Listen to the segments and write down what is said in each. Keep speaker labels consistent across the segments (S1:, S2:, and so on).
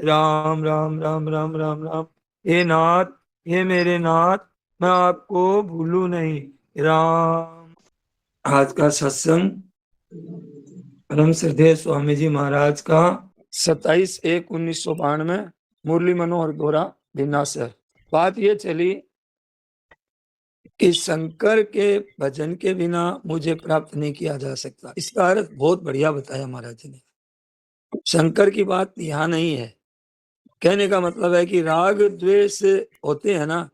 S1: राम राम राम राम राम राम। हे नाथ, हे मेरे नाथ, मैं आपको भूलू नहीं। राम। आज का सत्संग परम श्रद्धेय स्वामी जी महाराज का 27/1/1992 मुरली मनोहर गोरा भिन्नासर। बात ये चली कि शंकर के भजन के बिना मुझे प्राप्त नहीं किया जा सकता। इसका अर्थ बहुत बढ़िया बताया महाराज जी ने। शंकर की बात यहाँ नहीं है। कहने का मतलब है कि राग द्वेष होते हैं ना,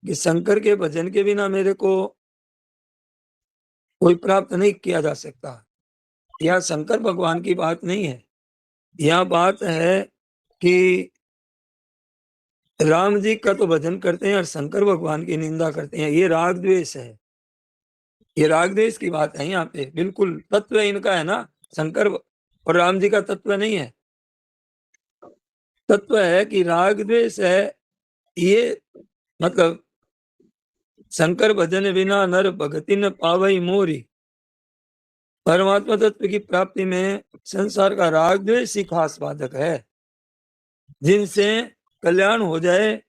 S1: कि शंकर के भजन के बिना मेरे को कोई प्राप्त नहीं किया जा सकता। यह शंकर भगवान की बात नहीं है। यह बात है कि राम जी का तो भजन करते हैं और शंकर भगवान की निंदा करते हैं। ये राग द्वेष है। ये राग द्वेष की बात है। यहाँ पे बिल्कुल तत्व इनका है ना, शंकर और राम जी का तत्व नहीं है। तत्व है कि राग द्वेष है। ये मतलब शंकर भजन बिना नर भगति न पावई मोरी। परमात्मा तत्व की प्राप्ति में संसार का राग द्वेष ही खास बाधक है। जिनसे कल्याण हो जाए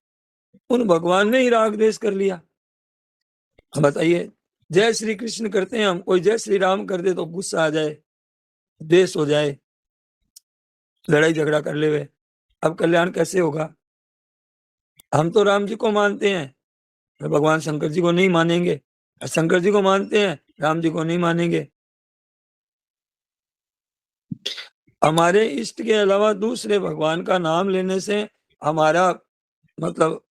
S1: उन भगवान ने ही राग द्वेष कर लिया। अब बताइए, जय श्री कृष्ण करते हैं हम, कोई जय श्री राम कर दे तो गुस्सा आ जाए, द्वेष हो जाए, लड़ाई झगड़ा कर ले। अब कल्याण कैसे होगा? हम तो राम जी को मानते हैं, भगवान शंकर जी को नहीं मानेंगे। शंकर जी को मानते हैं, राम जी को नहीं मानेंगे। हमारे इष्ट के अलावा दूसरे भगवान का नाम लेने से हमारा मतलब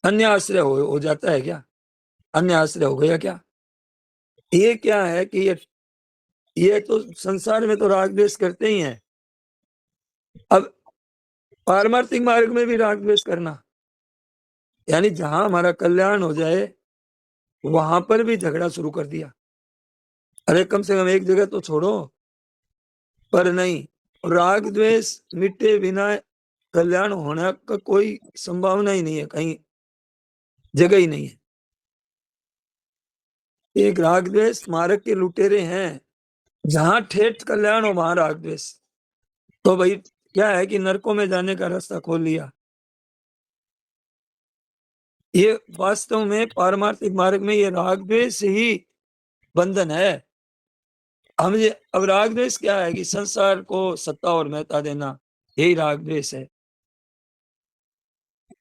S1: अन्य आश्रय हो जाता है क्या? अन्य आश्रय हो गया क्या? ये क्या है कि ये तो संसार में तो राग द्वेष करते ही हैं। अब पारमार्थिक मार्ग में भी राग द्वेष करना, यानी जहां हमारा कल्याण हो जाए वहां पर भी झगड़ा शुरू कर दिया। अरे कम से कम एक जगह तो छोड़ो। पर नहीं, राग द्वेष मिटे बिना कल्याण होने का कोई संभावना ही नहीं है, कहीं जगह ही नहीं है। एक राग द्वेष मार्ग के लुटेरे हैं। जहां ठेठ कल्याण हो वहां राग द्वेष। तो भाई क्या है कि नरकों में जाने का रास्ता खोल लिया। ये वास्तव में पारमार्थिक मार्ग में ये राग द्वेष ही बंधन है। हम ये अब राग द्वेष क्या है कि संसार को सत्ता और महत्ता देना, यही राग द्वेष है।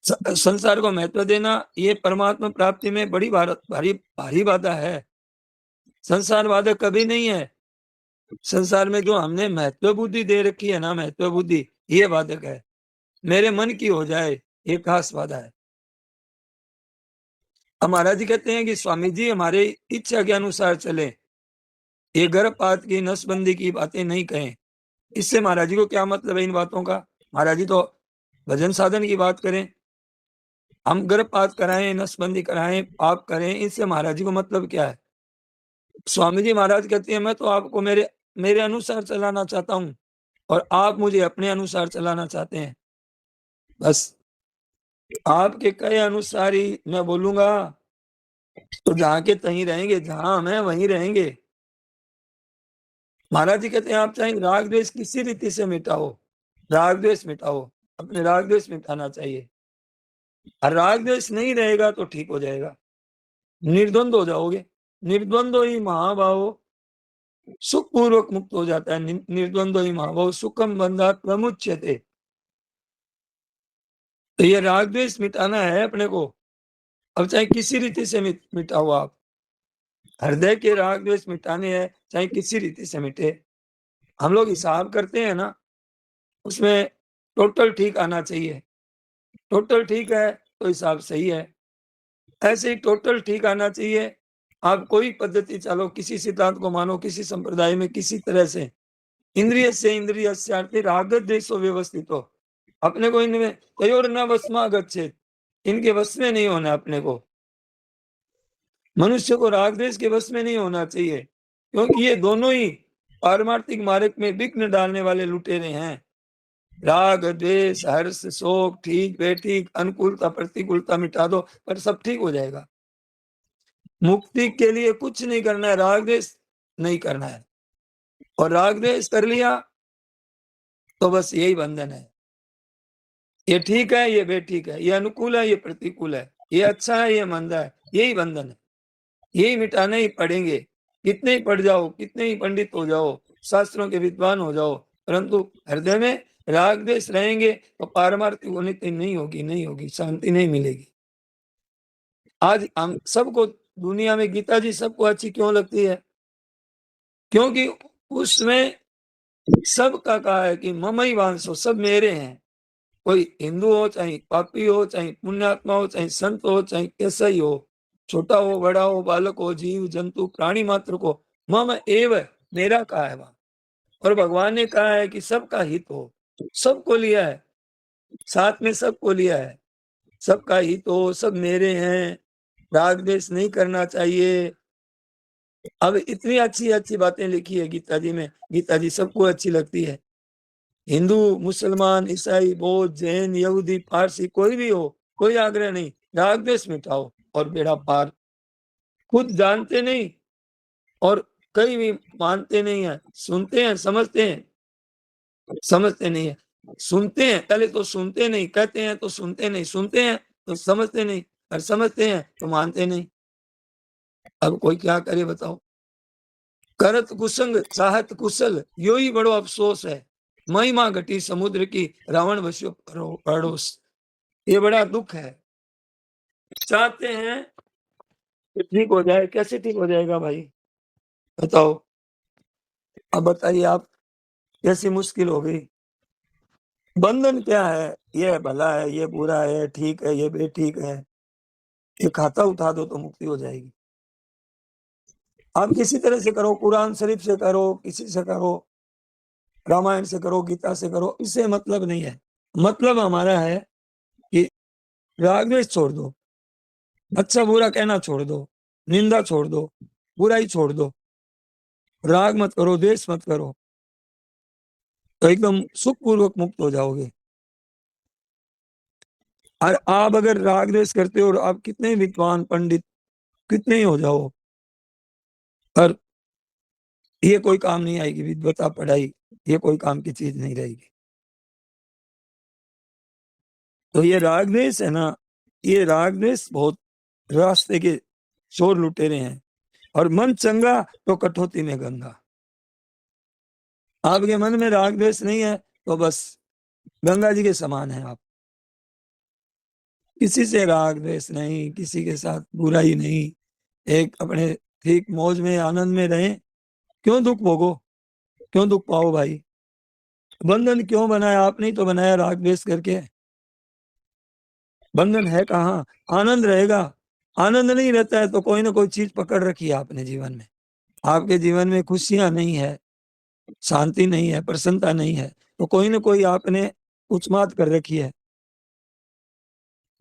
S1: संसार को महत्व देना ये परमात्मा प्राप्ति में बड़ी भारी भारी बाधा है। संसार बाधक कभी नहीं है। संसार में जो हमने महत्व बुद्धि दे रखी है ना, महत्व बुद्धि, ये बाधक है। मेरे मन की हो जाए ये खास बाधा है। अब महाराज जी कहते हैं कि स्वामी जी हमारे इच्छा के अनुसार चले, ये गर्भपात की नसबंदी की बातें नहीं कहें। इससे महाराज जी को क्या मतलब है इन बातों का? महाराज जी तो भजन साधन की बात करें। हम गर्भपात कराएं, नसबंदी कराएं, पाप करें, इससे महाराज जी को मतलब क्या है? स्वामी जी महाराज कहते हैं मैं तो आपको मेरे मेरे अनुसार चलाना चाहता हूं और आप मुझे अपने अनुसार चलाना चाहते हैं। बस आपके कहे अनुसार ही मैं बोलूंगा तो जहां के तहीं रहेंगे, जहां हम हैं वहीं रहेंगे। महाराज जी कहते हैं आप चाहे राग द्वेष किसी रीति से मिटाओ, राग द्वेष मिटाओ, अपने राग द्वेष मिटाना चाहिए। और राग द्वेष नहीं रहेगा तो ठीक हो जाएगा, निर्द्वंद हो जाओगे। निर्द्वंदो ही महाभाव, सुख पूर्वक मुक्त हो जाता है। निर्द्वंदो ही महाभाव सुखम बंधात प्रमुच्यते। तो ये राग द्वेष मिटाना है अपने को। अब चाहे किसी रीति से मिटाओ आप, हृदय के राग द्वेष मिटाने हैं, चाहे किसी रीति से मिटे। हम लोग हिसाब करते हैं ना, उसमें टोटल ठीक आना चाहिए। टोटल ठीक है तो हिसाब सही है। ऐसे ही टोटल ठीक आना चाहिए। आप कोई पद्धति चलो, किसी सिद्धांत को मानो, किसी संप्रदाय में किसी तरह से, इंद्रिय से इंद्रिय राग द्वेषो व्यवस्थित हो। अपने को इनमें तयोर न वस्मा गच्छेत, इनके वश में नहीं होना अपने को। मनुष्य को राग द्वेष के वश में नहीं होना चाहिए, क्योंकि ये दोनों ही पारमार्थिक मार्ग में विघ्न डालने वाले लुटेरे हैं। राग द्वेष हर्ष शोक ठीक बेठीक अनुकूलता प्रतिकूलता मिटा दो पर सब ठीक हो जाएगा। मुक्ति के लिए कुछ नहीं करना है, राग द्वेष नहीं करना है। और राग द्वेष कर लिया तो बस यही बंधन है। ये ठीक है, ये बेठीक है, ये अनुकूल है, ये प्रतिकूल है, ये अच्छा है, ये मंदा है, यही बंधन है। यही मिटाने ही पड़ेंगे। कितने ही पढ़ जाओ, कितने ही पंडित हो जाओ, शास्त्रों के विद्वान हो जाओ, परंतु हृदय में राग द्वेष रहेंगे तो पारमार्थिक उन्नति नहीं होगी, नहीं होगी, शांति नहीं मिलेगी। आज हम सबको दुनिया में गीता जी सबको अच्छी क्यों लगती है? क्योंकि उसमें सबका कहा है कि ममई वांसो, सब मेरे हैं। कोई हिंदू हो, चाहे पापी हो, चाहे पुण्यात्मा हो, चाहे संत हो, चाहे कैसा ही हो, छोटा हो, बड़ा हो, बालक हो, जीव जंतु प्राणी मात्र को मम एव, मेरा कहा है वहां। और भगवान ने कहा है कि सबका हित हो, सबको लिया है, साथ में सबको लिया है, सबका हित हो, सब मेरे हैं, राग द्वेष नहीं करना चाहिए। अब इतनी अच्छी अच्छी बातें लिखी है गीता जी में, गीता जी सबको अच्छी लगती है। हिंदू, मुसलमान, ईसाई, बौद्ध, जैन, यहूदी, पारसी, कोई भी हो, कोई आग्रह नहीं, राग द्वेष मिटाओ और बेड़ा पार। खुद जानते नहीं और कहीं भी मानते नहीं है, सुनते हैं, समझते हैं, समझते नहीं है। सुनते हैं, पहले तो सुनते नहीं, कहते हैं तो सुनते नहीं, सुनते हैं तो समझते नहीं, और समझते हैं तो मानते नहीं। अब कोई क्या करे बताओ? करत कुसंग चाहत कुशल, यो ही बड़ो अफसोस है। महिमा घटी समुद्र की, रावण वश्यो पड़ोस। ये बड़ा दुख है। चाहते हैं कि ठीक हो जाए, कैसे ठीक हो जाएगा भाई? बताओ। अब बताइए आप, कैसी मुश्किल हो गई? बंधन क्या है? ये भला है, ये बुरा है, ठीक है, ये बेठीक है। ये खाता उठा दो तो मुक्ति हो जाएगी। आप किसी तरह से करो, कुरान शरीफ से करो, किसी से करो, रामायण से करो, गीता से करो, इससे मतलब नहीं है। मतलब हमारा है कि राग द्वेष छोड़ दो, अच्छा बुरा कहना छोड़ दो, निंदा छोड़ दो, बुराई छोड़ दो, राग मत करो, द्वेष मत करो, तो एकदम सुखपूर्वक मुक्त हो जाओगे। और आप अगर राग द्वेष करते हो और आप कितने विद्वान पंडित कितने ही हो जाओ, पर ये कोई काम नहीं आएगी, विद्वता पढ़ाई ये कोई काम की चीज नहीं रहेगी। तो ये राग द्वेष है ना, ये राग द्वेष बहुत रास्ते के चोर लुटेरे हैं। और मन चंगा तो कठौती में गंगा। आपके मन में राग द्वेष नहीं है तो बस गंगा जी के समान है आप। किसी से राग द्वेष नहीं, किसी के साथ बुराई नहीं, एक अपने ठीक मौज में आनंद में रहें। क्यों दुख भोगो, क्यों दुख पाओ भाई? बंधन क्यों बनाया? आपने ही तो बनाया राग द्वेष करके। बंधन है कहाँ? आनंद रहेगा। आनंद नहीं रहता है तो कोई ना कोई चीज पकड़ रखी है आपने जीवन में। आपके जीवन में खुशियां नहीं है, शांति नहीं है, प्रसन्नता नहीं है, तो कोई ना कोई आपने उच्माद कर रखी है।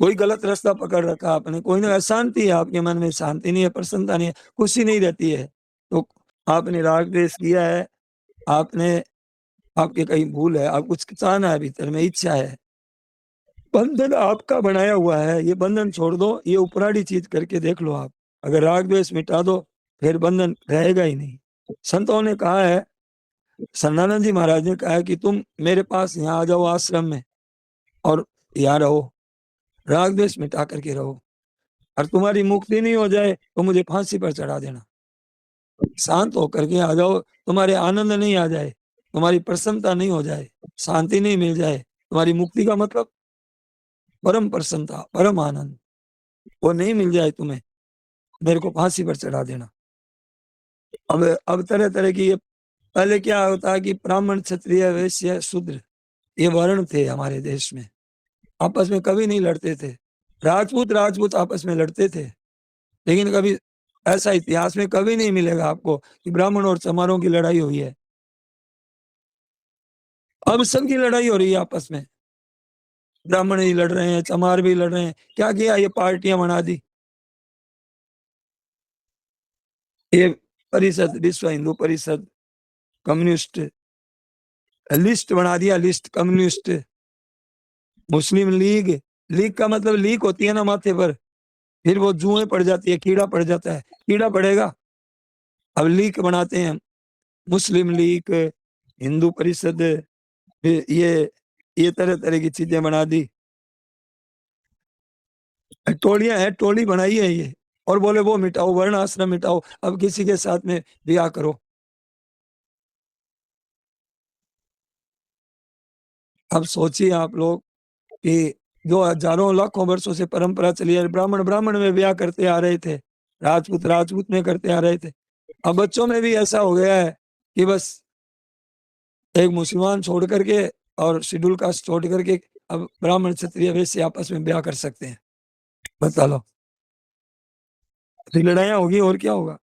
S1: कोई गलत रास्ता पकड़ रखा आपने, कोई ना अशांति है आपके मन में, शांति नहीं है, प्रसन्नता नहीं है, खुशी नहीं रहती है। तो आपने राग द्वेष किया है, आपने, आपके कहीं भूल है, आप कुछ चाहना है, भीतर में इच्छा है। बंधन आपका बनाया हुआ है, ये बंधन छोड़ दो, ये उपराड़ी चीज करके देख लो आप। अगर राग द्वेष मिटा दो फिर बंधन रहेगा ही नहीं। संतों ने कहा है, सन्नानंद जी महाराज ने कहा है कि तुम मेरे पास यहाँ आ जाओ आश्रम में और यहाँ रहो, राग द्वेष मिटा करके रहो, और तुम्हारी मुक्ति नहीं हो जाए तो मुझे फांसी पर चढ़ा देना। शांत होकर के आ जाओ, तुम्हारे आनंद नहीं आ जाए, तुम्हारी प्रसन्नता नहीं हो जाए, शांति नहीं मिल जाए, तुम्हारी मुक्ति का मतलब परम प्रसन्नता, परम आनंद, वो नहीं मिल जाए तुम्हें, मेरे को फांसी पर चढ़ा देना। अब तरह तरह की ये, पहले क्या होता है कि ब्राह्मण, क्षत्रिय, वैश्य, शूद्र, ये वर्ण थे हमारे देश में, आपस में कभी नहीं लड़ते थे। राजपूत राजपूत आपस में लड़ते थे, लेकिन कभी ऐसा इतिहास में कभी नहीं मिलेगा आपको कि ब्राह्मण और चमारों की लड़ाई हुई है। अब सबकी लड़ाई हो रही है आपस में, ब्राह्मण भी लड़ रहे हैं, चमार भी लड़ रहे हैं। क्या किया? ये पार्टियां बना दी, ये परिषद, विश्व हिंदू परिषद, कम्युनिस्ट, लिस्ट बना दिया, लिस्ट कम्युनिस्ट, मुस्लिम लीग। लीग का मतलब लीक होती है ना माथे पर, फिर वो जुएं पड़ जाती है, कीड़ा पड़ जाता है, कीड़ा पड़ेगा। अब लीग बनाते हैं, मुस्लिम लीग, हिंदू परिषद, ये तरह तरह की चीजें बना दी, टोलियां है, टोली बनाई है ये, और बोले वो मिटाओ, वर्ण आश्रम मिटाओ, अब किसी के साथ में ब्याह करो। अब सोचिए आप लोग कि जो हजारों लाखों वर्षों से परंपरा चली है, ब्राह्मण ब्राह्मण में ब्याह करते आ रहे थे, राजपूत राजपूत में करते आ रहे थे, अब बच्चों में भी ऐसा हो गया है कि बस एक मुसलमान छोड़ करके और शेड्यूल कास्ट छोड़ करके अब ब्राह्मण क्षत्रिय वैसे आपस में ब्याह कर सकते हैं। बता लो, फिर लड़ाइयाँ होगी और क्या होगा।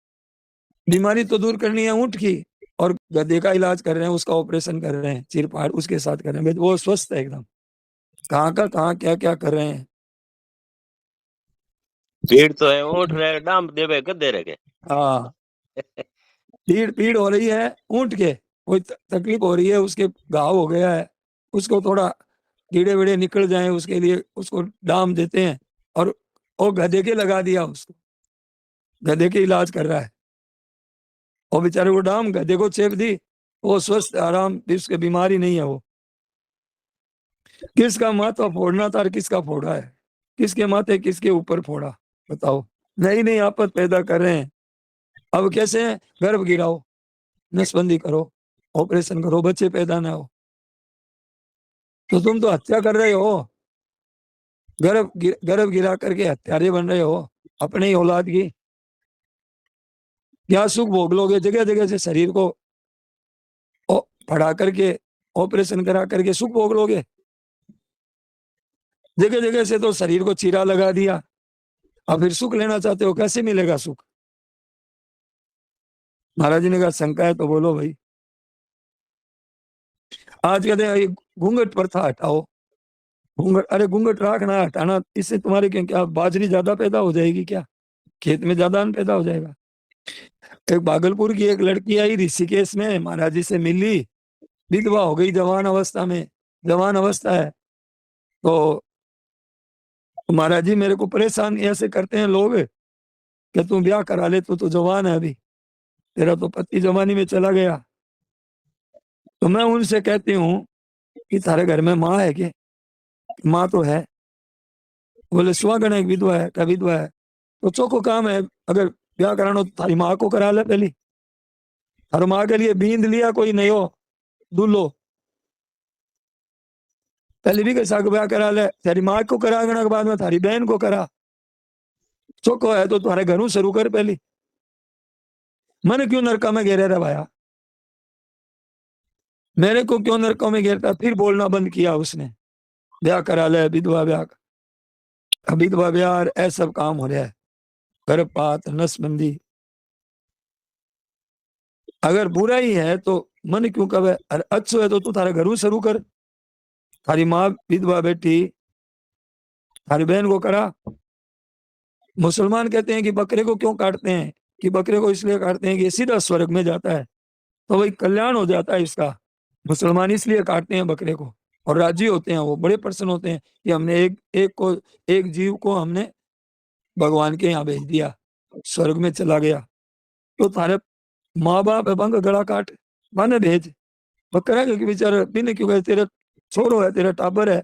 S1: बीमारी तो दूर करनी है ऊँट की, और गधे का इलाज कर रहे हैं, उसका ऑपरेशन कर रहे हैं, चीरफाड़ उसके साथ कर रहे हैं, वो स्वस्थ है एकदम। कहाँ का कहाँ क्या क्या कर रहे हैं।
S2: भीड़ तो है, ऊँट रहे डांप देवे गधे रहे।
S1: हाँ, पीड़ पीड़ हो रही है ऊँट के, कोई तकलीफ हो रही है, उसके घाव हो गया है, उसको थोड़ा कीड़े वीड़े निकल जाए उसके लिए उसको डाम देते हैं, और वो गधे के लगा दिया, उसको गधे के इलाज कर रहा है, वो बेचारे को डाम गधे को चेप दी, वो स्वस्थ आराम, उसके बीमारी नहीं है। वो किसका माथा फोड़ना था और किसका फोड़ा है, किसके माथे किसके ऊपर फोड़ा, बताओ। नई नई आफत पैदा कर रहे हैं। अब कैसे हैं, गर्भ गिराओ, नसबंदी करो, ऑपरेशन करो, बच्चे पैदा ना हो, तो तुम तो हत्या कर रहे हो, गर्भ गिरा करके हत्यारे बन रहे हो अपने ही औलाद की। क्या सुख भोग लोगे, जगह जगह से शरीर को फड़ा करके ऑपरेशन करा करके सुख भोग लोगे, जगह जगह से तो शरीर को चीरा लगा दिया, अब फिर सुख लेना चाहते हो, कैसे मिलेगा सुख। महाराज जी ने कहा शंका है तो बोलो भाई। आज कहते हैं घूंघट प्रथा हटाओ, घूंघट, अरे घूंघट राखना हटाना, इससे तुम्हारे क्या बाजरी ज्यादा पैदा हो जाएगी क्या, खेत में ज्यादा अन्न पैदा हो जाएगा। एक भागलपुर की एक लड़की आई ऋषिकेश में, महाराज जी से मिली, विधवा हो गई जवान अवस्था में, जवान अवस्था है, तो महाराज जी मेरे को परेशान ऐसे करते हैं लोग कि तू ब्याह करा ले, तू तो जवान है अभी, तेरा तो पति जवानी में चला गया। तो मैं उनसे कहती हूँ कि थारे घर में माँ है क्या, माँ तो है। बोले सुहागन एक विधवा है, क्या विधवा है, तो चौको काम है, अगर ब्याह कराना तो थारी माँ को करा ले पहली, थारी माँ के लिए बींद लिया कोई नहीं हो दूल्हो, पहले भी कैसा ब्याह करा ले, थारी माँ को करा के बाद में थारी बहन को करा, चौको है तो तुम्हारे घरों शुरू कर पहली, मैंने क्यों नरका में घेरे रहा भाया, मेरे को क्यों नरकों में घेरता। फिर बोलना बंद किया उसने, ब्याह करा ले, विधवा ब्याह, विधवा ब्याह, ऐसा सब काम हो रहा है, गर्भपात, नसबंदी। अगर बुरा ही है तो मन क्यों कवे, अरे अच्छो है तो तू थारे घरों शुरू कर, थारी माँ विधवा बेटी, थारी बहन को करा। मुसलमान कहते हैं कि बकरे को क्यों काटते हैं, कि बकरे को इसलिए काटते हैं कि ये सीधा स्वर्ग में जाता है, तो भाई कल्याण हो जाता है इसका, मुसलमान इसलिए काटते हैं बकरे को, और राजी होते हैं, वो बड़े प्रसन्न होते हैं कि हमने एक जीव को हमने भगवान के यहाँ भेज दिया, स्वर्ग में चला गया। तो थारे माँ बाप है, बंग गला काट, माने भेज, बकरा क्योंकि बेचारा बिना क्यों कहे, तेरा छोरो है, तेरा टाबर है,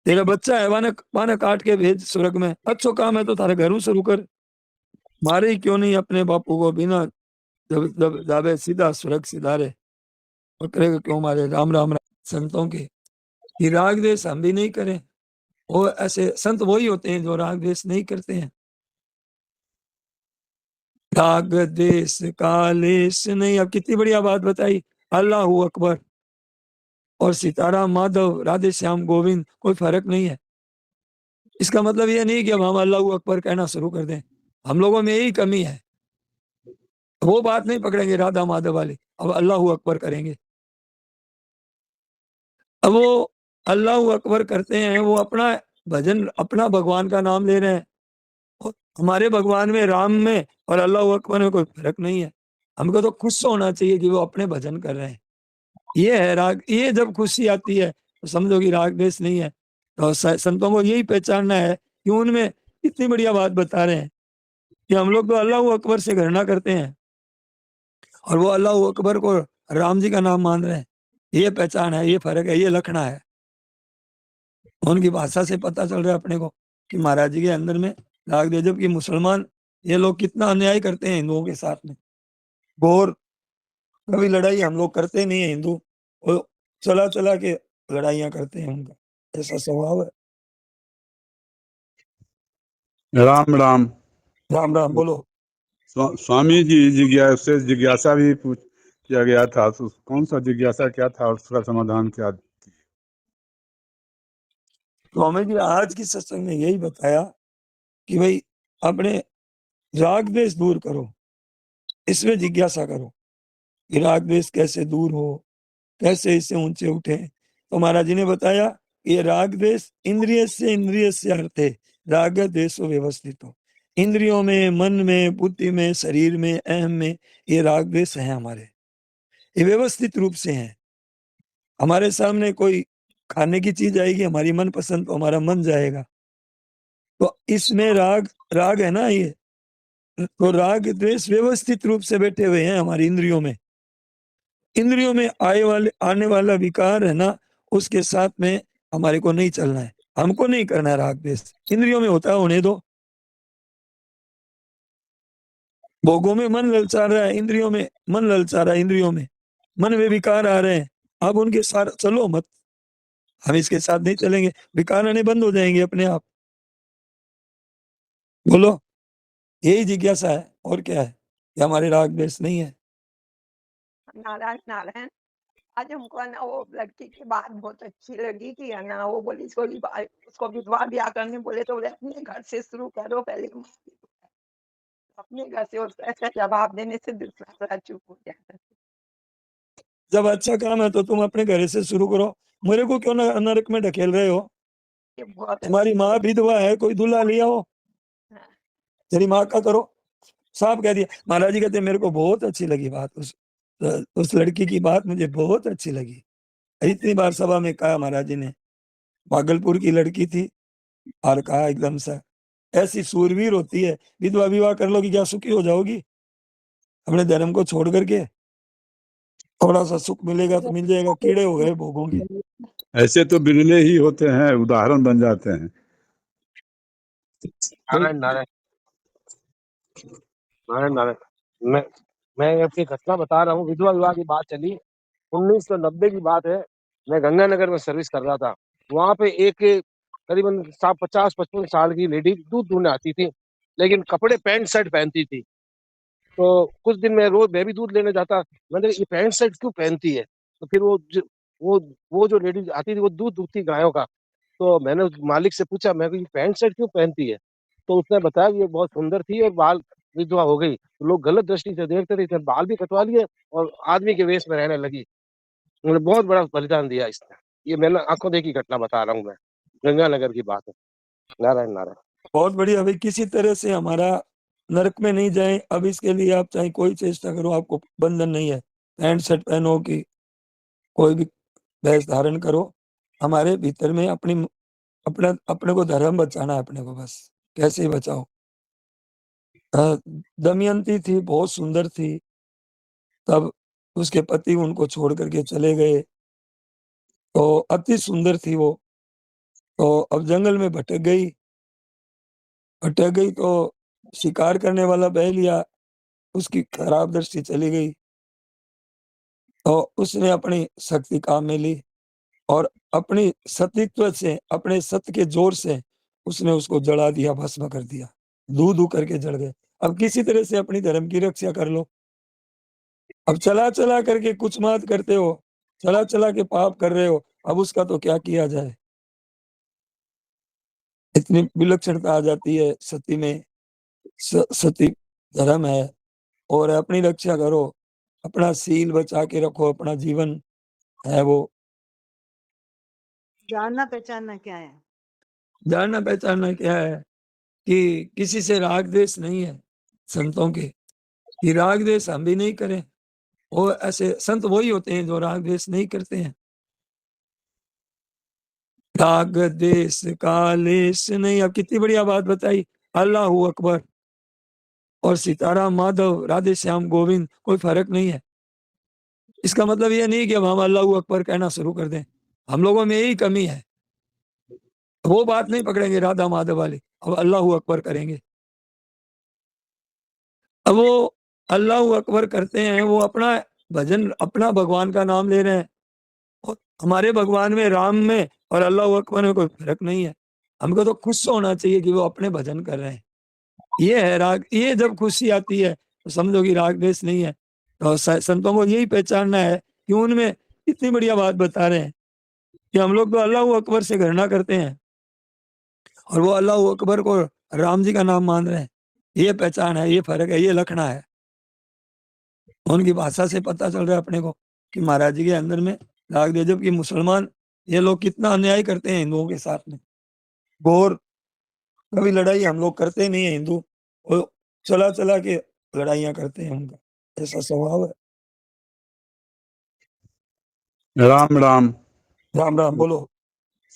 S1: तेरा बच्चा है, वाने वाने काट के भेज स्वर्ग में, अच्छो काम है तो थारे घरों शुरू कर, मारे ही क्यों नहीं अपने बापू को, बिना दावे सीधा स्वर्ग सिधारे, बकरे को क्यों मारे। राम राम राम संतों के, कि राग द्वेष हम भी नहीं करें, वो ऐसे संत वही होते हैं जो राग द्वेष नहीं करते हैं। राग द्वेष कालेश नहीं। अब कितनी बढ़िया बात बताई, अल्लाह अकबर और सीताराम माधव राधे श्याम गोविंद कोई फर्क नहीं है। इसका मतलब ये नहीं कि अब हम अल्लाह अकबर कहना शुरू कर दें, हम लोगों में यही कमी है, वो बात नहीं पकड़ेंगे राधा माधव वाली, अब अल्लाह अकबर करेंगे। अब वो अल्लाह अकबर करते हैं, वो अपना भजन, अपना भगवान का नाम ले रहे हैं, हमारे भगवान में, राम में और अल्लाह अकबर में कोई फर्क नहीं है। हमको तो खुश होना चाहिए कि वो अपने भजन कर रहे हैं, ये है राग। ये जब खुशी आती है तो समझो कि राग द्वेष नहीं है। तो संतों को यही पहचानना है कि उनमें इतनी बढ़िया बात बता रहे हैं कि हम लोग तो अल्लाह अकबर से घृणा करते हैं और वो अल्लाह अकबर को राम जी का नाम मान रहे हैं। ये पहचान है, ये फर्क है, ये लक्षण है। उनकी भाषा से पता चल रहा है अपने को कि महाराज जी के अंदर में राग द्वेष, जबकि मुसलमान ये लोग कितना अन्याय करते हैं हिंदुओं के साथ में। घोर कभी लड़ाई हम लोग करते नहीं है हिंदू, वो चला चला के लड़ाइयां करते हैं, उनका ऐसा स्वभाव है।
S3: राम राम।
S1: राम राम बोलो।
S3: स्वामी जी जिज्ञासा जिज्ञासा भी पूछ किया गया था, तो कौन सा जिज्ञासा क्या था और उसका समाधान क्या?
S1: स्वामी जी आज की सत्संग में यही बताया कि भाई अपने राग द्वेष दूर करो, इसमें जिज्ञासा करो कि राग द्वेष कैसे दूर हो, कैसे इससे ऊंचे उठे। तो महाराज जी ने बताया कि ये राग द्वेष इंद्रिय से अर्थे राग द्वेषो व्यवस्थित हो। इंद्रियों में, मन में, बुद्धि में, शरीर में, अहम में ये राग द्वेष है हमारे, ये व्यवस्थित रूप से हैं। हमारे सामने कोई खाने की चीज आएगी हमारी मनपसंद, तो हमारा मन जाएगा, तो इसमें राग राग है ना ये। तो राग द्वेष व्यवस्थित रूप से बैठे हुए हैं हमारी इंद्रियों में। इंद्रियों में आने वाला विकार है ना, उसके साथ में हमारे को नहीं चलना है, हमको नहीं करना है राग द्वेष। इंद्रियों में होता है होने दो। भोगों में मन ललचा रहा है, इंद्रियों में मन ललचा रहा है, इंद्रियों में मन में विकार आ रहे हैं, अब उनके साथ चलो मत, हम इसके साथ नहीं चलेंगे, विकार आने बंद हो जाएंगे अपने आप। बोलो, यही जिज्ञासा है, और क्या है? ये हमारे राग द्वेष नहीं है।
S4: नारायण नारायण। आज हमको है ना वो लड़की की बात बहुत अच्छी लगी कि है ना वो बोली उसको विधवा ब्याह करने बोले तो बोले अपने घर से शुरू करो पहले, अपने घर से। और ऐसा जवाब देने से दूसरा थोड़ा चुप हो जाता है।
S1: जब अच्छा काम है तो तुम अपने घर से शुरू करो, मेरे को क्यों नरक में ढकेल रहे हो?
S4: ये बहुत
S1: तुम्हारी माँ विधवा है, कोई दूल्हा लिया हो, तेरी माँ का करो। साफ कह दिया। महाराज जी कहते मेरे को बहुत अच्छी लगी बात, उस लड़की की बात मुझे बहुत अच्छी लगी। इतनी बार सभा में कहा महाराज जी ने, भागलपुर की लड़की थी, और कहा एकदम से ऐसी सूरवीर होती है, विधवा विवाह कर लोगी क्या सुखी हो जाओगी? अपने धर्म को छोड़ करके थोड़ा सा सुख मिलेगा तो मिल जाएगा, कीड़े हो गए भोगों के।
S3: ऐसे तो बिरले ही होते हैं, उदाहरण बन जाते हैं।
S2: नारायण नारायण नारायण नारायण। मैं अपनी घटना बता रहा हूँ। विधवा विवाह की बात चली, 1990 की बात है। मैं गंगानगर में सर्विस कर रहा था। वहां पे एक करीबन 50-55 साल की लेडी दूध दूहने आती थी, लेकिन कपड़े पैंट शर्ट पहनती थी। तो कुछ दिन मैं रोज मैं भी दूध लेने जाता, मैंने ये पैंट शर्ट क्यों पहनती है? तो फिर वो जो लेडी आती थी वो दूध दूहती गायों का। तो मैंने उस मालिक से पूछा, मैं ये पैंट शर्ट क्यों पहनती है? तो उसने बताया कि ये बहुत सुंदर थी और बाल विधवा हो गई, तो लोग गलत दृष्टि से देखते थे, इसने बाल भी कटवा लिए और आदमी के वेश में रहने लगी। उन्होंने बहुत बड़ा बलिदान दिया इसने। ये मैंने आंखों देखी घटना बता रहा हूँ मैं, गंगानगर की बात है। नारायण नारायण।
S1: बहुत बढ़िया भाई, किसी तरह से हमारा नरक में नहीं जाए, अब इसके लिए आप चाहे कोई चेष्टा करो, आपको बंधन नहीं है। पैंट शर्ट पहनो कि कोई भी वेश धारण करो, हमारे भीतर में अपने को धर्म बचाना है अपने को, बस कैसे ही बचाओ। दमयंती थी, बहुत सुंदर थी, तब उसके पति उनको छोड़ करके चले गए, तो अति सुंदर थी वो, तो अब जंगल में भटक गई तो शिकार करने वाला बैल या उसकी खराब दृष्टि चली गई, तो उसने अपनी शक्ति काम में ली और अपनी सतीत्व से, अपने सत्य के जोर से उसने उसको जला दिया, भस्म कर दिया, धू धू करके जल गए। अब किसी तरह से अपनी धर्म की रक्षा कर लो। अब चला चला करके कुछ मत करते हो, चला चला के पाप कर रहे हो, अब उसका तो क्या किया जाए। इतनी विलक्षणता आ जाती है सती में। सती धर्म है, और अपनी रक्षा करो, अपना सील बचा के रखो, अपना जीवन है वो।
S5: जानना पहचानना क्या है?
S1: जानना पहचानना क्या है कि किसी से राग द्वेष नहीं है संतों के, कि राग द्वेष हम भी नहीं करें। और ऐसे संत वही होते हैं जो राग द्वेष नहीं करते हैं। राग द्वेष कालेश नहीं। अब कितनी बढ़िया बात बताई, अल्लाह अकबर और सीताराम माधव, राधे श्याम गोविंद, कोई फर्क नहीं है। इसका मतलब ये नहीं कि अब हम अल्लाहू अकबर कहना शुरू कर दें। हम लोगों में यही कमी है। वो बात नहीं पकड़ेंगे राधा माधव वाली, अब अल्लाहू अकबर करेंगे। अब वो अल्लाहू अकबर करते हैं, वो अपना भजन, अपना भगवान का नाम ले रहे हैं। और हमारे भगवान में, राम में और अल्लाहू अकबर में कोई फ़र्क नहीं है। हमको तो खुश होना चाहिए कि वो अपने भजन कर रहे हैं। ये है राग। ये जब खुशी आती है तो समझो कि राग द्वेष नहीं है। तो संतों को यही पहचानना है कि उनमें इतनी बढ़िया बात बता रहे हैं कि हम लोग तो अल्लाहू अकबर से घृणा करते हैं और वो अल्लाहू अकबर को राम जी का नाम मान रहे हैं। ये पहचान है, ये फ़र्क है, ये लक्षण है। उनकी भाषा से पता चल रहा है अपने को कि महाराज जी के अंदर में राग द्वेष। जबकि मुसलमान ये लोग कितना अन्याय करते हैं हिंदुओं के साथ में। घोर कभी लड़ाई हम लोग करते नहीं है हिंदू, वो चला के लड़ाइयाँ करते हैं, उनका ऐसा स्वभाव है।
S3: राम राम।
S1: राम राम बोलो।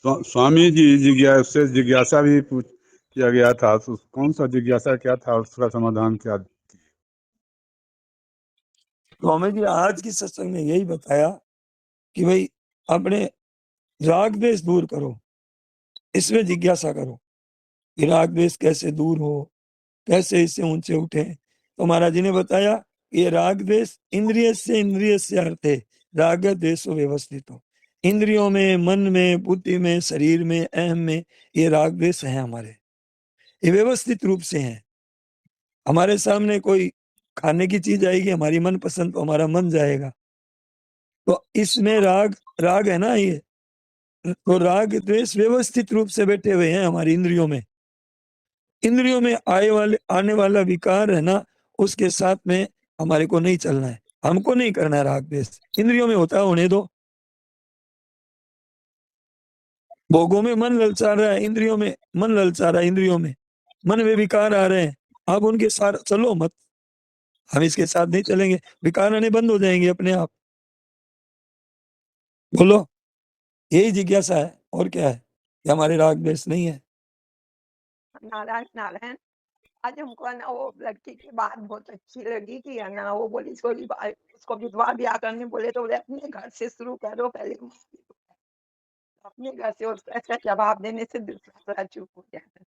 S3: स्वामी जी जिज्ञासा जिज्ञासा भी पूछ किया गया था, तो कौन सा जिज्ञासा क्या था और उसका समाधान क्या?
S1: स्वामी जी आज की सत्संग में यही बताया कि भाई अपने राग द्वेष दूर करो, इसमें जिज्ञासा करो कि राग द्वेष कैसे दूर हो, कैसे इससे ऊंचे उठे। तो महाराज जी ने बताया कि ये राग द्वेष इंद्रिय से अर्थ है राग द्वेषो व्यवस्थित हो। इंद्रियों में, मन में, बुद्धि में, शरीर में, अहम में ये राग द्वेष है हमारे, ये व्यवस्थित रूप से हैं। हमारे सामने कोई खाने की चीज आएगी हमारी मनपसंद, तो हमारा मन जाएगा। तो इसमें राग राग है ना ये। तो राग द्वेष व्यवस्थित रूप से बैठे हुए हैं हमारी इंद्रियों में। इंद्रियों में आने वाला विकार है ना, उसके साथ में हमारे को नहीं चलना है, हमको नहीं करना है राग द्वेष। इंद्रियों में होता है, होने दो। भोगों में मन ललचा रहा है, इंद्रियों में मन ललचा रहा है, इंद्रियों में मन में विकार आ रहे हैं, आप उनके साथ चलो मत। हम इसके साथ नहीं चलेंगे, विकार आने बंद हो जाएंगे अपने आप। बोलो, यही जिज्ञासा है और क्या है कि हमारे राग द्वेष नहीं है।
S4: नारायण नारायण। आज हमको है ना वो लड़की की बात बहुत अच्छी लगी कि है ना वो बोली उसको विधवा ब्याह करने बोले तो बोले अपने घर से शुरू करो पहले। अपने घर से उसको ऐसा जवाब देने से दूसरा थोड़ा चुप हो जाता है।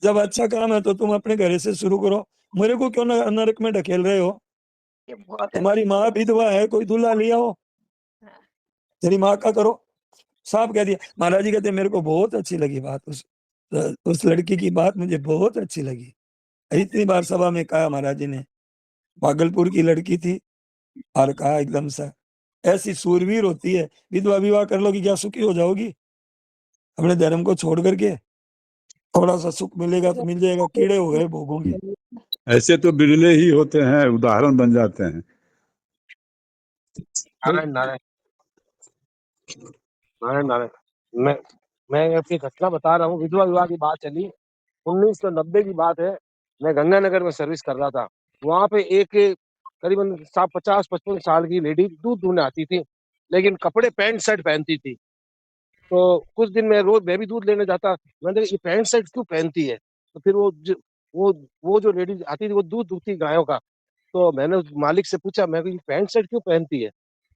S1: जब अच्छा काम है तो तुम अपने घर से शुरू करो, मेरे को क्यों नरक में ढकेल रहे हो?
S4: ये बहुत
S1: तुम्हारी
S4: अच्छी
S1: माँ
S4: बात
S1: विधवा है, कोई दूल्हा लिया हो,
S4: है।
S1: तेरी माँ का करो। साफ कह दिया। महाराज जी कहते मेरे को बहुत अच्छी लगी बात, उस लड़की की बात मुझे बहुत अच्छी लगी। इतनी बार सभा में कहा महाराज जी ने। भागलपुर की लड़की थी और कहा एकदम से, ऐसी सूरवीर होती है, विधवा विवाह कर लोगी क्या सुखी हो जाओगी? अपने धर्म को छोड़ करके थोड़ा सा सुख मिलेगा तो मिल जाएगा, कीड़े हो गए भोगों के।
S3: ऐसे तो बिरले ही होते हैं, उदाहरण बन जाते हैं।
S2: नारायण नारायण नारायण नारायण। मैं मैं आपकी घटना बता रहा हूँ। विधवा विवाह की बात चली, 1990 की बात है। मैं गंगानगर में सर्विस कर रहा था। वहां पे एक करीबन 50-55 साल की लेडी दूध दूहने आती थी, लेकिन कपड़े पैंट शर्ट पहनती थी। तो कुछ दिन में रोज मैं भी दूध लेने जाता। मैंने देखा ये पैंट शर्ट क्यों पहनती है। तो फिर वो जो लेडी आती थी वो दूध दूहती गायों का। तो मैंने उस मालिक से पूछा, मैं ये पैंट शर्ट क्यों पहनती है।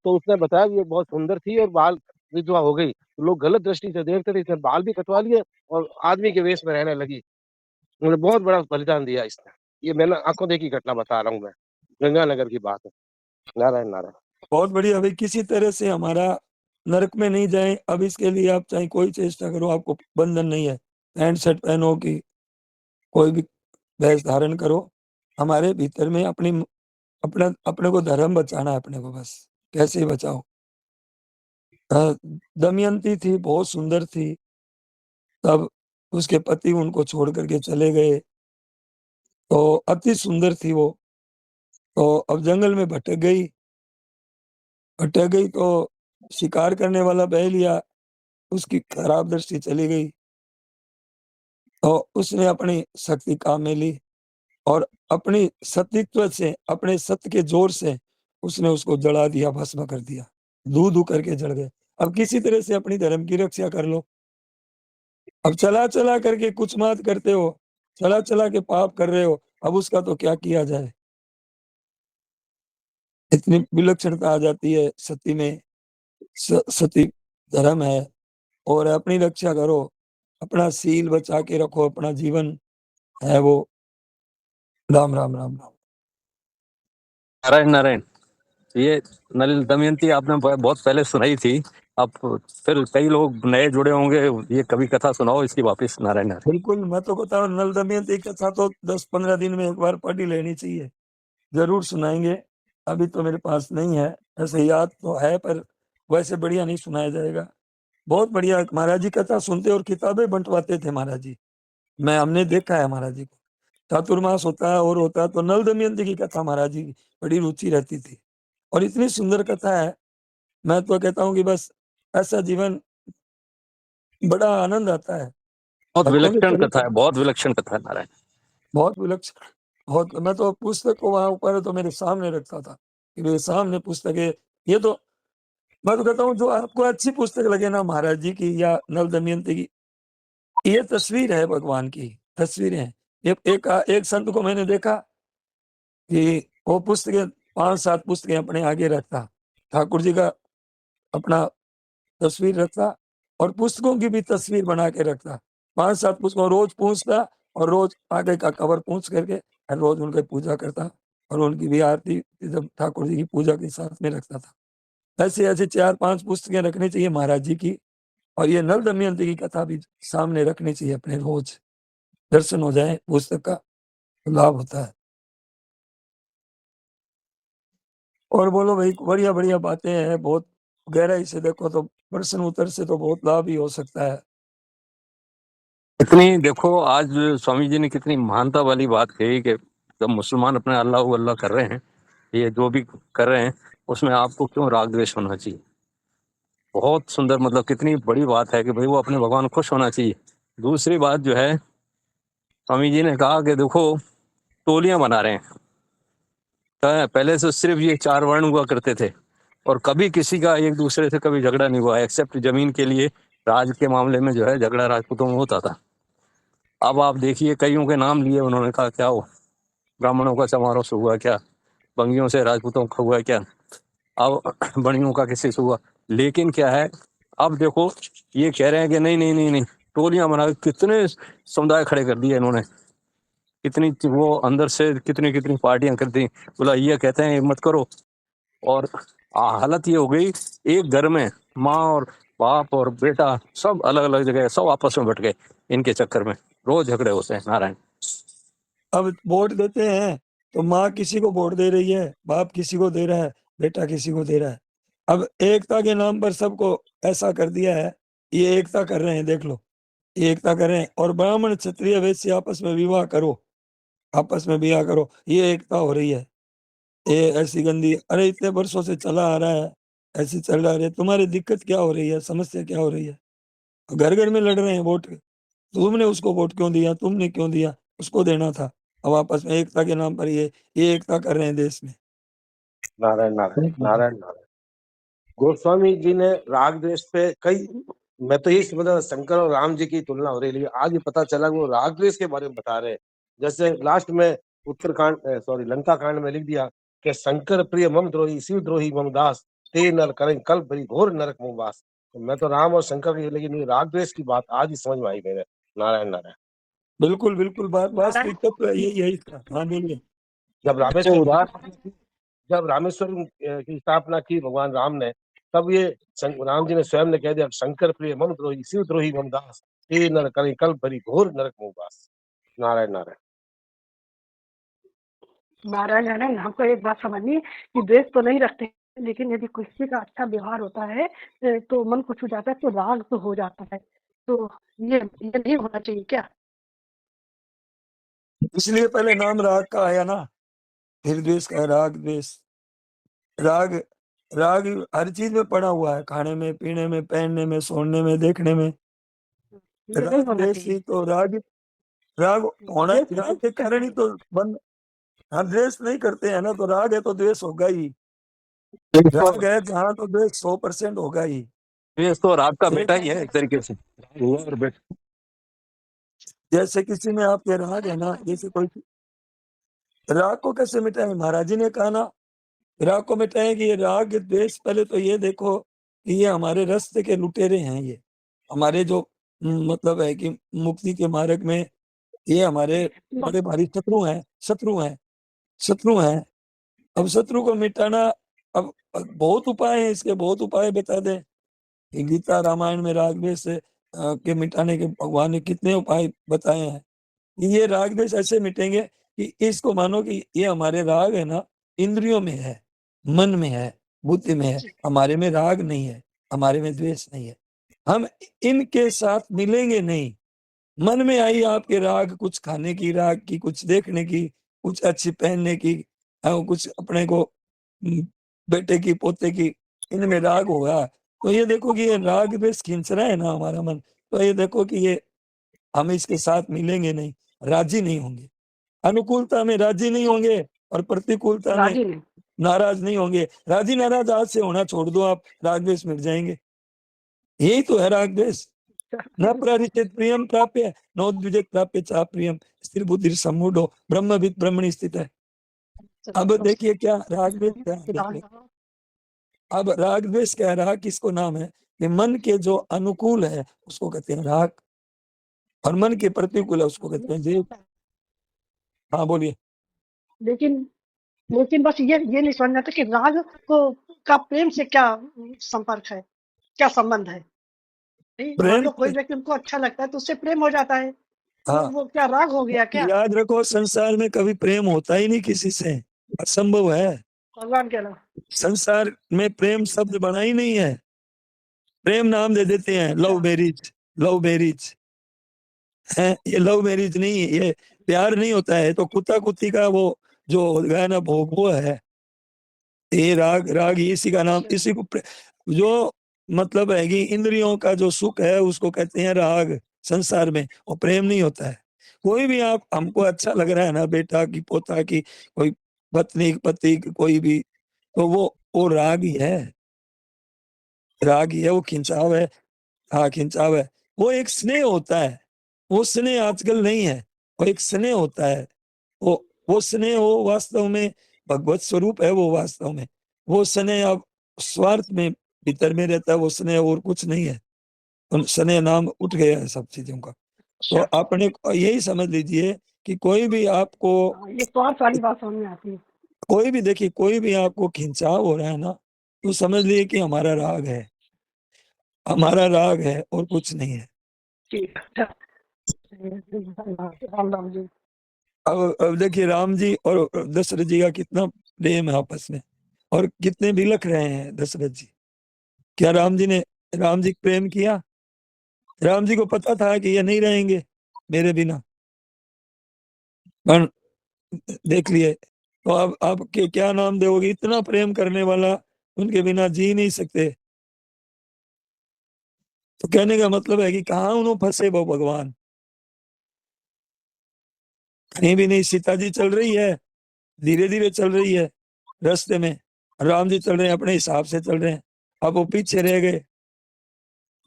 S2: तो उसने बताया कि ये बहुत सुंदर थी और बाल, विधवा हो गई तो लोग गलत दृष्टि से देखते थे, इसने बाल भी कटवा लिए और आदमी के वेश में रहने लगी। मुझे बहुत बड़ा बलिदान दिया इसने। ये मैंने आंखों देखी घटना बता रहा हूँ मैं। गंगानगर की बात है। नारायण नारायण।
S1: बहुत बढ़िया भाई, किसी तरह से हमारा नरक में नहीं जाए। अब इसके लिए आप चाहे कोई चेष्टा करो, आपको बंधन नहीं है। पैंट शर्ट पहनो कि कोई भी वेश धारण करो, हमारे भीतर में अपने को धर्म बचाना है अपने को, बस कैसे ही बचाओ। दमयंती थी, बहुत सुंदर थी, तब उसके पति उनको छोड़ करके चले गए। तो अति सुंदर थी वो, तो अब जंगल में भटक गई तो शिकार करने वाला बह लिया, उसकी खराब दृष्टि चली गई। तो उसने अपनी शक्ति काम में ली और अपनी सतीत्व से, अपने सत्य के जोर से उसने उसको जला दिया, भस्म कर दिया। धू-धू करके जल गए। अब किसी तरह से अपनी धर्म की रक्षा कर लो। अब चला-चला करके कुछ मत करते हो, चला-चला के पाप कर रहे हो, अब उसका तो क्या किया जाए? इतनी विलक्षणता आ जाती है सती में। सती धर्म है और अपनी रक्षा करो, अपना सील बचा के रखो, अपना जीवन है वो। राम राम राम राम।
S5: नारायण नारायण। ये नल दमयंती आपने बहुत पहले सुनाई थी। अब फिर कई लोग नए जुड़े होंगे, ये कभी कथा सुनाओ इसकी वापस। नारायण नारायण।
S1: बिल्कुल, मैं तो कहता हूँ नल दमयंती की कथा तो 10-15 दिन में एक बार पढ़ ही लेनी चाहिए। जरूर सुनाएंगे, अभी तो मेरे पास नहीं है, ऐसे याद तो है पर वैसे बढ़िया नहीं सुनाया जाएगा। बहुत बढ़िया महाराज जी कथा सुनते और किताबें बंटवाते थे महाराज जी। हमने देखा है महाराज जी को। चातुर्मास होता है और होता है तो नल दमयंती की कथा महाराज जी की बड़ी रुचि रहती थी और इतनी सुंदर कथा है। मैं तो कहता हूँ कि बस ऐसा जीवन बड़ा आनंद आता है।
S5: बहुत
S1: भक्तों के
S5: विलक्षण कथा
S1: चरित्र
S5: है, बहुत विलक्षण कथा है। नारायण।
S1: बहुत विलक्षण, बहुत। मैं तो पुस्तक को वहां ऊपर तो मेरे सामने रखता था कि मेरे सामने पुस्तक है। ये तो मैं तो कहता हूँ जो आपको अच्छी पुस्तक लगे ना महाराज जी की या नल दमयंती की, ये तस्वीर है भगवान की, तस्वीरें हैं। एक संत को मैंने देखा कि वो पुस्तकें 5-7 पुस्तकें अपने आगे रखता, ठाकुर जी का अपना तस्वीर रखता और पुस्तकों की भी तस्वीर बना के रखता। 5-7 पुस्तकों रोज पूछता और रोज आगे का कवर पूछ करके और रोज उनकी पूजा करता और उनकी भी आरती जब ठाकुर जी की पूजा के साथ में रखता था। ऐसे ऐसे 4-5 पुस्तकें रखनी चाहिए महाराज जी की और ये नल दमयंती की कथा भी सामने रखनी चाहिए अपने रोज। दर्शन हो जाए पुस्तक का तो लाभ होता है। और बोलो भाई, बढ़िया बढ़िया बातें हैं, बहुत गहराई से देखो तो प्रश्न उत्तर से तो बहुत लाभ ही हो सकता है।
S5: इतनी देखो, आज स्वामी जी ने कितनी महानता वाली बात कही कि जब मुसलमान अपने अल्लाह अल्लाह कर रहे हैं, ये जो भी कर रहे हैं, उसमें आपको क्यों राग द्वेष होना चाहिए। बहुत सुंदर, मतलब कितनी बड़ी बात है कि भाई वो अपने भगवान खुश होना चाहिए। दूसरी बात जो है, स्वामी जी ने कहा कि देखो टोलियां बना रहे हैं। पहले से सिर्फ ये 4 वर्ण हुआ करते थे और कभी किसी का एक दूसरे से कभी झगड़ा नहीं हुआ, एक्सेप्ट जमीन के लिए। राज के मामले में जो है झगड़ा राजपूतों में होता था। अब आप देखिए, कईयों के नाम लिए उन्होंने, कहा क्या हो, ब्राह्मणों का समारोह से हुआ क्या, बंगियों से राजपूतों का हुआ क्या, अब बणियों का किसी से हुआ। लेकिन क्या है, अब देखो ये कह रहे हैं कि नहीं नहीं नहीं नहीं, टोलियां बना के कितने समुदाय खड़े कर दिए इन्होंने, कितनी वो अंदर से कितनी कितनी पार्टियां कर दी। बोला ये कहते हैं ये मत करो, और हालत ये हो गई, एक घर में माँ और बाप और बेटा सब अलग अलग जगह, सब आपस में बट गए इनके चक्कर में। रोज झगड़े होते हैं। नारायण।
S1: अब वोट देते हैं तो माँ किसी को वोट दे रही है, बाप किसी को दे रहा है, बेटा किसी को दे रहा है। अब एकता के नाम पर सबको ऐसा कर दिया है, ये एकता कर रहे हैं, देख लो ये एकता कर रहे हैं। और ब्राह्मण क्षत्रिय वैश्य आपस में विवाह करो, आपस में विवाह करो, ये एकता हो रही है। ये ऐसी गंदी, अरे इतने वर्षों से चला आ रहा है, ऐसे चल रहा है। तुम्हारी दिक्कत क्या हो रही है, समस्या क्या हो रही है? घर घर में लड़ रहे हैं वोट, तुमने उसको वोट क्यों दिया, तुमने क्यों दिया, उसको देना था। अब आपस में एकता के नाम पर ये एकता कर रहे हैं देश में।
S2: नारायण नारायण नारायण नारायण। गोस्वामी जी ने राग द्वेष पे कई, मैं तो यही समझा शंकर और राम जी की तुलना हो रही है, लेकिन आज ये पता चला कि वो राग द्वेष के बारे में बता रहे हैं। जैसे लास्ट में उत्तरकांड, सॉरी लंका कांड में लिख दिया कि शंकर प्रिय मम द्रोही शिव द्रोही मम दास, ते नर करें कल भरी घोर नरक मुँह वास। तो मैं तो राम और शंकर की, लेकिन ये राग द्वेष की बात आज ही समझ में आई मेरे। नारायण नारायण।
S1: बिल्कुल बिल्कुल, बात वास्तविक तत्व यही है इसका। हाँ बोलिए।
S2: जब रामेश्वर की स्थापना की भगवान राम ने, तब ये राम जी ने स्वयं ने कह दिया शंकर प्रिय मम द्रोही शिव द्रोही मम दास, ते नर करें कल भरी घोर नरक मुँह वास। नारायण नारायण।
S6: नारायण नारायण। हमको एक बात समझनी कि द्वेष तो नहीं रखते, लेकिन यदि किसी का अच्छा व्यवहार होता है तो मन को छू जाता है, तो राग तो हो जाता है। तो ये नहीं होना चाहिए क्या?
S1: इसलिए पहले नाम राग का आया ना, फिर द्वेष का। राग द्वेष, राग राग हर चीज में पड़ा हुआ है, खाने में, पीने में, पहनने में, सोने में, देखने में।
S6: ये नहीं
S1: राग
S6: होना
S1: द्वेष
S6: चाहिए।
S1: ही तो राग, राग होना,
S6: द्वेष
S1: राग के कारण ही तो बंद। हम द्वेष नहीं करते हैं ना, तो राग है तो द्वेष होगा ही। राग है जहाँ तो द्वेष 100% होगा ही।
S5: द्वेष तो राग का बेटा ही है एक तरीके से। राग हुआ और बेटा।
S1: जैसे किसी में आपके राग है ना, जैसे कोई राग को कैसे मिटाए, महाराज जी ने कहा ना राग को मिटाएं कि ये राग द्वेष, पहले तो ये देखो कि ये हमारे रास्ते के लुटेरे हैं, ये हमारे जो मतलब है कि मुक्ति के मार्ग में ये हमारे बड़े भारी शत्रु हैं। अब शत्रु को मिटाना, अब बहुत उपाय है इसके, बहुत उपाय बता दें कि गीता रामायण में राग द्वेष के मिटाने के भगवान ने कितने उपाय बताए हैं। ये राग द्वेष ऐसे मिटेंगे कि इसको मानो कि ये हमारे राग है ना, इंद्रियों में है, मन में है, बुद्धि में है, हमारे में राग नहीं है, हमारे में द्वेष नहीं है। हम इनके साथ मिलेंगे नहीं। मन में आई आपके राग, कुछ खाने की राग की, कुछ देखने की, कुछ अच्छी पहनने की, कुछ अपने को बेटे की पोते की, इनमें राग होगा तो ये देखो कि ये राग द्वेष खींच रहा है ना हमारा मन, तो ये देखो कि ये हम इसके साथ मिलेंगे नहीं, राजी नहीं होंगे, अनुकूलता में राजी नहीं होंगे और प्रतिकूलता में
S6: राजी नहीं।
S1: नाराज नहीं होंगे। राजी नाराज आज से होना छोड़ दो आप, राग द्वेष मिट जाएंगे। यही तो है राग द्वेष। न प्रारिचेत प्रियम प्राप्य नोद्विजेत प्राप्य चा प्रियम स्थिर बुद्धि सम्मूढ़ो ब्रह्मविद ब्रह्मणि स्थित है। अब देखिए क्या राग द्वेष क्या है, देखिए अब राग द्वेष क्या है, राग किसको नाम है कि मन के जो अनुकूल है उसको कहते हैं राग, और मन के प्रतिकूल है उसको कहते हैं द्वेष। हाँ बोलिए।
S6: लेकिन लेकिन बस ये नहीं समझना था कि राग को का प्रेम से क्या संपर्क है, क्या संबंध है? नहीं, मान
S1: प्रेम
S6: लो कोई व्यक्ति उनको अच्छा लगता है तो उससे प्रेम हो जाता है, तो
S1: हाँ,
S6: वो क्या राग हो गया क्या?
S1: याद रखो संसार में कभी प्रेम होता ही नहीं किसी से, असंभव है।
S6: भगवान के अलावा
S1: संसार में प्रेम शब्द बना ही नहीं है। प्रेम नाम दे देते हैं, लव मैरिज है, ये लव मैरिज नहीं है, ये प्यार नहीं होता है। तो कुत्ता कुत्ती का वो जो है ना भोग वो है, ये राग इसी का नाम, इसी को जो मतलब है कि इंद्रियों का जो सुख है उसको कहते हैं राग संसार में, और प्रेम नहीं होता है। कोई भी आप हमको अच्छा लग रहा है ना, बेटा की पोता की, कोई पत्नी पति कोई भी, तो वो राग ही है, वो खिंचाव है। हाँ खिंचाव है, वो एक स्नेह होता है, वो स्नेह आजकल नहीं है, वो एक स्नेह होता है। वो स्नेह वो वास्तव में भगवत स्वरूप है, वो वास्तव में वो स्नेह अब स्वार्थ में भीतर में रहता है, वो स्नेह और कुछ नहीं है। उन स्नेह नाम उठ गया है सब चीजों का। तो
S6: अच्छा,
S1: आपने यही समझ लीजिए कि कोई भी आपको,
S6: ये स्वार्थ वाली बात समझ में आती है।
S1: कोई भी देखिए, कोई भी आपको खिंचाव हो रहा है ना, तो समझ लीजिए कि हमारा राग है, हमारा राग है और कुछ नहीं है।
S6: ठीक है, राम राम जी।
S1: अब देखिए राम जी और दशरथ जी का कितना प्रेम है आपस में, और कितने बिलख रहे हैं दशरथ जी। क्या राम जी प्रेम किया? राम जी को पता था कि ये नहीं रहेंगे मेरे बिना, पर देख लिए। तो अब आप के क्या नाम दोगे, इतना प्रेम करने वाला, उनके बिना जी नहीं सकते। तो कहने का मतलब है कि कहाँ उन्होंने फंसे वो भगवान, कहीं भी नहीं। सीता जी चल रही है, धीरे धीरे चल रही है रास्ते में, राम जी चल रहे हैं अपने हिसाब से चल रहे हैं, अब वो पीछे रह गए।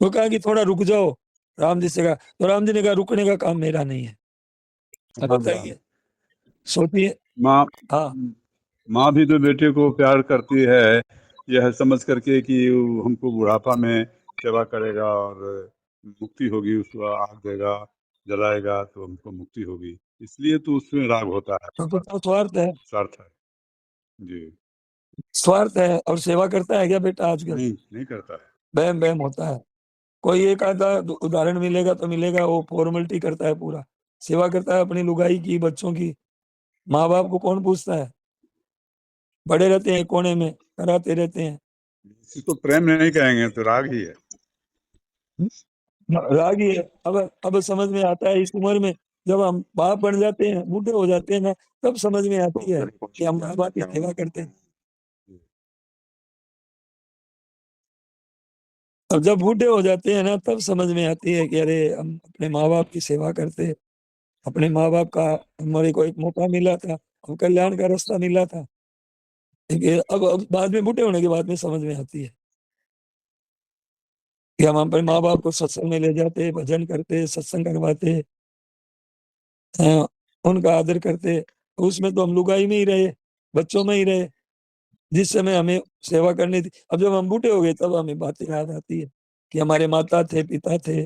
S1: वो कहा कि थोड़ा रुक जाओ, राम जी से कहा, तो राम जी ने कहा रुकने का काम मेरा नहीं है। अब बताइए, सोचिए।
S3: माँ
S1: हाँ
S3: माँ भी तो बेटे को प्यार करती है, यह समझ करके कि वो हमको बुढ़ापा में सेवा करेगा और मुक्ति होगी, उसको आग देगा, जलाएगा तो हमको मुक्ति होगी, इसलिए तो उसमें राग होता है,
S1: तो स्वार्थ है,
S3: स्वार्थ है। जी
S1: स्वार्थ है। और सेवा करता है क्या बेटा आजकल?
S3: नहीं करता है।
S1: बहम बहम होता है। कोई एक आधा उदाहरण मिलेगा तो मिलेगा, वो फॉर्मेलिटी करता है, पूरा सेवा करता है अपनी लुगाई की, बच्चों की। माँ बाप को कौन पूछता है? बड़े रहते हैं कोने में, कराते रहते हैं।
S3: इसको प्रेम नहीं कहेंगे, तो राग ही है।
S1: राग ही है। अब समझ में आता है इस उम्र में, जब हम बाप बन जाते हैं, बूढ़े हो जाते हैं ना, तब समझ में आती है कि हम माँ बाप की सेवा करते हैं। अब जब बूढ़े हो जाते हैं ना, तब समझ में आती है कि अरे हम अपने माँ बाप की सेवा करते, अपने माँ बाप का, हमारे को एक मौका मिला था, हम कल्याण का रास्ता मिला था। ठीक, अब बाद में, बूढ़े होने के बाद में समझ में आती है कि हम अपने माँ बाप को सत्संग में ले जाते, भजन करते, सत्संग करवाते, उनका आदर करते। उसमें तो हम लुगाई में ही रहे, बच्चों में ही रहे। जिस समय हमें सेवा करनी थी। अब जब हम बूढ़े हो गए तब हमें बातें याद आती है कि हमारे माता थे, पिता थे।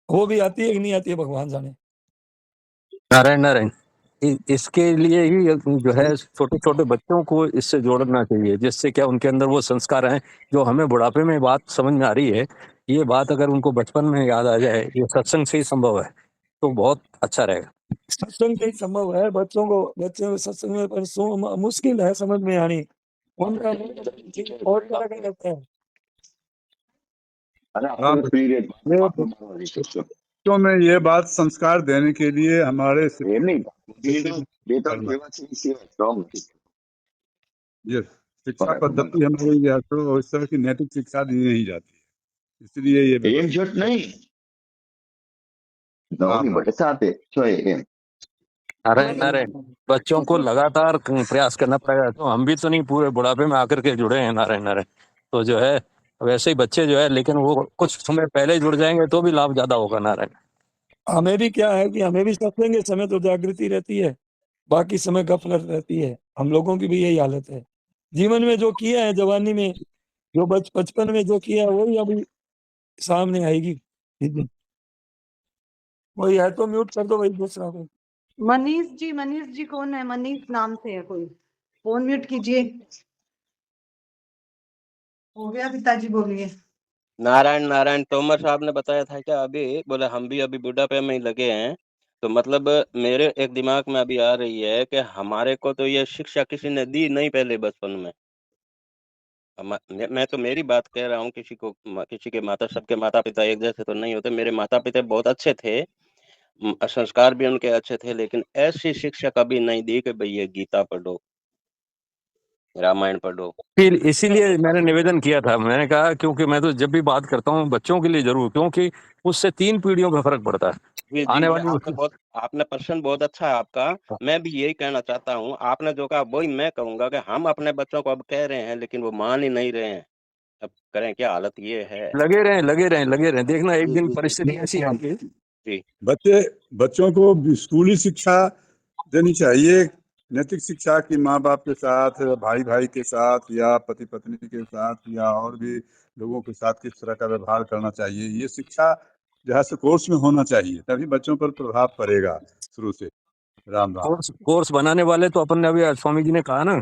S1: वो भी आती है कि नहीं आती है भगवान जाने।
S5: नारायण नारायण। इसके लिए ही जो है छोटे छोटे बच्चों को इससे जोड़ना चाहिए, जिससे क्या उनके अंदर वो संस्कार हैं जो हमें बुढ़ापे में बात समझ में आ रही है। ये बात अगर उनको बचपन में याद आ जाए, ये सत्संग से ही संभव है, तो बहुत अच्छा रहेगा।
S1: सत्संग ही संभव है। बच्चों को सत्संग में पर मुश्किल है समझ में आनी। उनका और क्या करता है।
S3: राम वो बच्चों में ये बात संस्कार देने के लिए हमारे ये शिक्षा पद्धति हमारी जो है तो इस तरह की नैतिक शिक्षा दी नहीं जाती है, इसलिए ये
S5: नारायण नारायण। बच्चों को लगातार प्रयास करना पड़ेगा, तो हम भी तो नहीं पूरे बुढ़ापे में आकर के जुड़े हैं। नारायण नारायण। तो जो है वैसे ही बच्चे जो है, लेकिन वो कुछ समय पहले जुड़ जाएंगे तो भी लाभ ज्यादा होगा। नारायण।
S1: हमें भी क्या है कि हमें भी सत्संग के समय तो जागृति रहती है, बाकी समय गफलत रहती है। हम लोगों की भी यही हालत है। जीवन में जो किया है, जवानी में जो बचपन में जो किया है वही अभी सामने आएगी। वही है तो म्यूट कर दो वही दूसरा को।
S7: मनीष जी कौन है? मनीष नाम से है कोई, फोन म्यूट कीजिए। हो गया पिताजी, बोलिए।
S8: नारायण नारायण। तोमर साहब ने बताया था क्या अभी? बोले हम भी अभी बुढ़ापे में ही लगे हैं। तो मतलब मेरे एक दिमाग में अभी आ रही है कि हमारे को तो ये शिक्षा किसी ने दी नहीं पहले बचपन में। मैं तो मेरी बात कह रहा हूँ, किसी के माता, सबके माता पिता एक जैसे तो नहीं होते। मेरे माता पिता बहुत अच्छे थे, संस्कार भी उनके अच्छे थे, लेकिन ऐसी शिक्षा कभी नहीं दी कि भाई ये गीता पढ़ो, रामायण पढ़ो।
S5: फिर इसीलिए मैंने निवेदन किया था। मैंने कहा क्योंकि मैं तो जब भी बात करता हूँ बच्चों के लिए जरूर, क्योंकि उससे 3 पीढ़ियों का फर्क पड़ता है।
S8: जी जी
S5: आने
S8: जी,
S5: वाली
S8: आपने प्रश्न बहुत अच्छा है आपका। मैं भी यही कहना चाहता हूँ, आपने जो कहा वही मैं कहूंगा कि हम अपने बच्चों को अब कह रहे हैं लेकिन वो मान ही नहीं रहे हैं। अब करें क्या, हालत ये है।
S5: लगे रहें, देखना एक
S8: जी
S5: दिन
S8: जी
S5: परिस्थिति ऐसी आएगी।
S8: जी।
S3: बच्चों को स्कूली शिक्षा देनी चाहिए, नैतिक शिक्षा की माँ बाप के साथ, भाई भाई के साथ, या पति पत्नी के साथ, या और भी लोगों के साथ किस तरह का व्यवहार करना चाहिए, ये शिक्षा जो है कोर्स में होना चाहिए, तभी बच्चों पर प्रभाव पड़ेगा शुरू से। राम राम।
S5: कोर्स बनाने वाले तो अपन ने अभी स्वामी जी ने कहा ना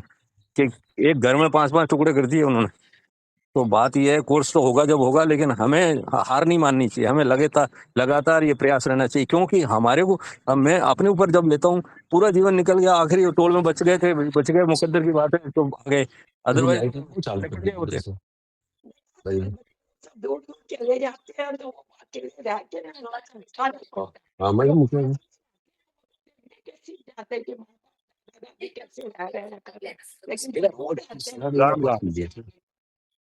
S5: कि एक घर में 5-5 टुकड़े कर दिए उन्होंने। तो बात यह है, कोर्स तो होगा जब होगा, लेकिन हमें हार नहीं माननी चाहिए। हमें लगातार ये प्रयास रहना चाहिए, क्योंकि हमारे को, अब मैं अपने ऊपर जब लेता हूँ, पूरा जीवन निकल गया, आखिरी टोल में बच गए मुकद्दर की बात है तो आगे, अदरवाइज होते।
S4: दूर दूर चले जाते हैं तो वो अकेले रह के ना थोड़ा संस्कार कैसे जाते कि दादाजी कैसे रह रहे हैं कर रहे हैं। लेकिन जब बूढ़े आते हैं
S3: राम राम।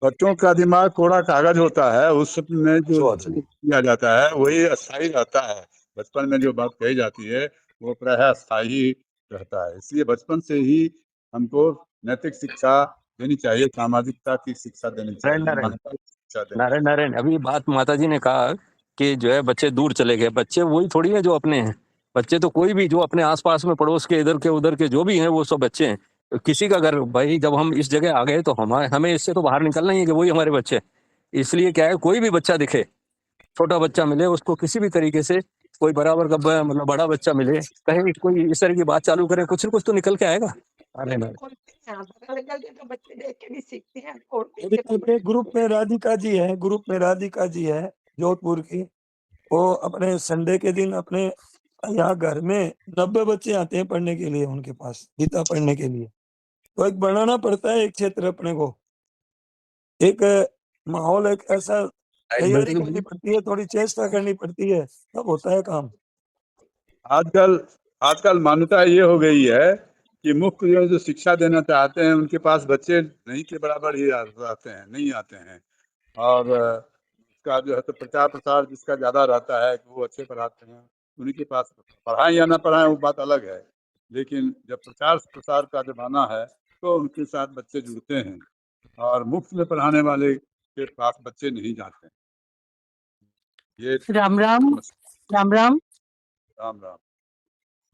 S3: बच्चों का दिमाग कोड़ा कागज होता है, उसमें जो किया जाता है वही अस्थायी रहता है। बचपन में जो बात कही जाती है वो प्रायः अस्थायी रहता है, इसलिए बचपन से ही हमको नैतिक शिक्षा देनी चाहिए, सामाजिकता की शिक्षा देनी चाहिए, मानवता की शिक्षा देनी चाहिए।
S5: नारायण। अभी बात माता जी ने कहा कि जो है बच्चे दूर चले गए। बच्चे वही थोड़ी है जो अपने हैं। बच्चे तो कोई भी जो अपने आसपास में पड़ोस के इधर के उधर के जो भी हैं वो सब बच्चे हैं। तो किसी का घर, भाई जब हम इस जगह आ गए तो हमें इससे तो बाहर निकलना ही है कि वही हमारे बच्चे हैं। इसलिए क्या है, कोई भी बच्चा दिखे, छोटा बच्चा मिले, उसको किसी भी तरीके से कोई बराबर का मतलब बड़ा बच्चा मिले, कहीं कोई इस तरह की बात चालू करे, कुछ न कुछ तो निकल के आएगा।
S4: खोलते हैं बगल के तो बच्चे देख के भी सीखते हैं। और
S1: अभी अपने ग्रुप में राधिका जी है जोधपुर की। वो अपने संडे के दिन अपने यहाँ घर में 90 बच्चे आते हैं पढ़ने के लिए, उनके पास गीता पढ़ने के लिए। तो एक बनाना पड़ता है एक क्षेत्र अपने को, एक माहौल, एक ऐसा तैयारी करनी पड़ती है, थोड़ी चेष्टा करनी पड़ती है, तब होता है काम।
S3: आजकल मान्यता ये हो गई है कि मुफ्त जो शिक्षा देना चाहते हैं उनके पास बच्चे नहीं के बराबर ही नहीं आते हैं। और उसका जो है तो प्रचार प्रसार जिसका ज्यादा रहता है कि वो अच्छे पढ़ाते हैं, उन्हीं के पास, पढ़ाएं या ना पढ़ाएं वो बात अलग है, लेकिन जब प्रचार प्रसार का जमाना है तो उनके साथ बच्चे जुड़ते हैं, और मुफ्त में पढ़ाने वाले के पास बच्चे नहीं जाते हैं। ये
S7: राम राम। राम राम।
S3: राम राम।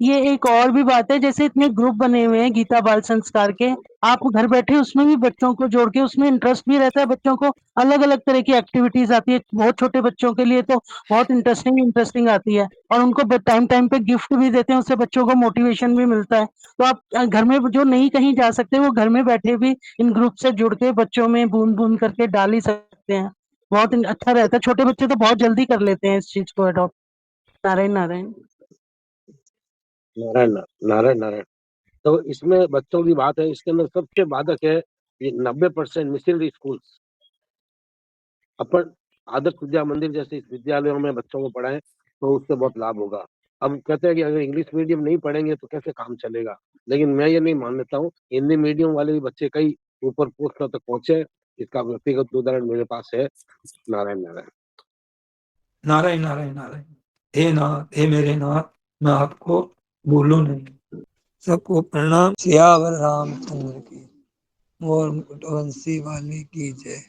S9: ये एक और भी बात है, जैसे इतने ग्रुप बने हुए हैं गीता बाल संस्कार के, आप घर बैठे उसमें भी बच्चों को जोड़ के, उसमें इंटरेस्ट भी रहता है बच्चों को, अलग अलग तरह की एक्टिविटीज आती है, बहुत छोटे बच्चों के लिए तो बहुत इंटरेस्टिंग आती है, और उनको टाइम टाइम पे गिफ्ट भी देते हैं, उससे बच्चों को मोटिवेशन भी मिलता है। तो आप घर में जो नहीं कहीं जा सकते, वो घर में बैठे भी इन ग्रुप से जुड़ के बच्चों में बूंद बूंद करके डाल ही सकते हैं। बहुत अच्छा रहता है, छोटे बच्चे तो बहुत जल्दी कर लेते हैं इस चीज को अडॉप्ट। नारायण नारायण।
S2: नारायण नारायण नारायण। तो इसमें बच्चों की बात है, इसके अंदर सबसे बाधक है ये 90% मिशनरी स्कूल्स। अपन आदर्श विद्या मंदिर जैसे इस विद्यालयों में बच्चों को पढ़ाएं तो उससे बहुत लाभ होगा। अब कहते हैं कि अगर इंग्लिश मीडियम नहीं पढ़ेंगे तो कैसे काम चलेगा, लेकिन मैं ये नहीं मान लेता हूँ। हिंदी मीडियम वाले भी बच्चे कई ऊपर पोस्टों तक पहुंचे, इसका व्यक्तिगत उदाहरण मेरे पास है। नारायण नारायण।
S1: नारायण नारायण नारायण। हे नाथ, हे मेरे नाथ, मैं आपको भूलूं नहीं। सबको प्रणाम। सियावर रामचंद्र की, मोर मुकुट वंशी वाली की जय।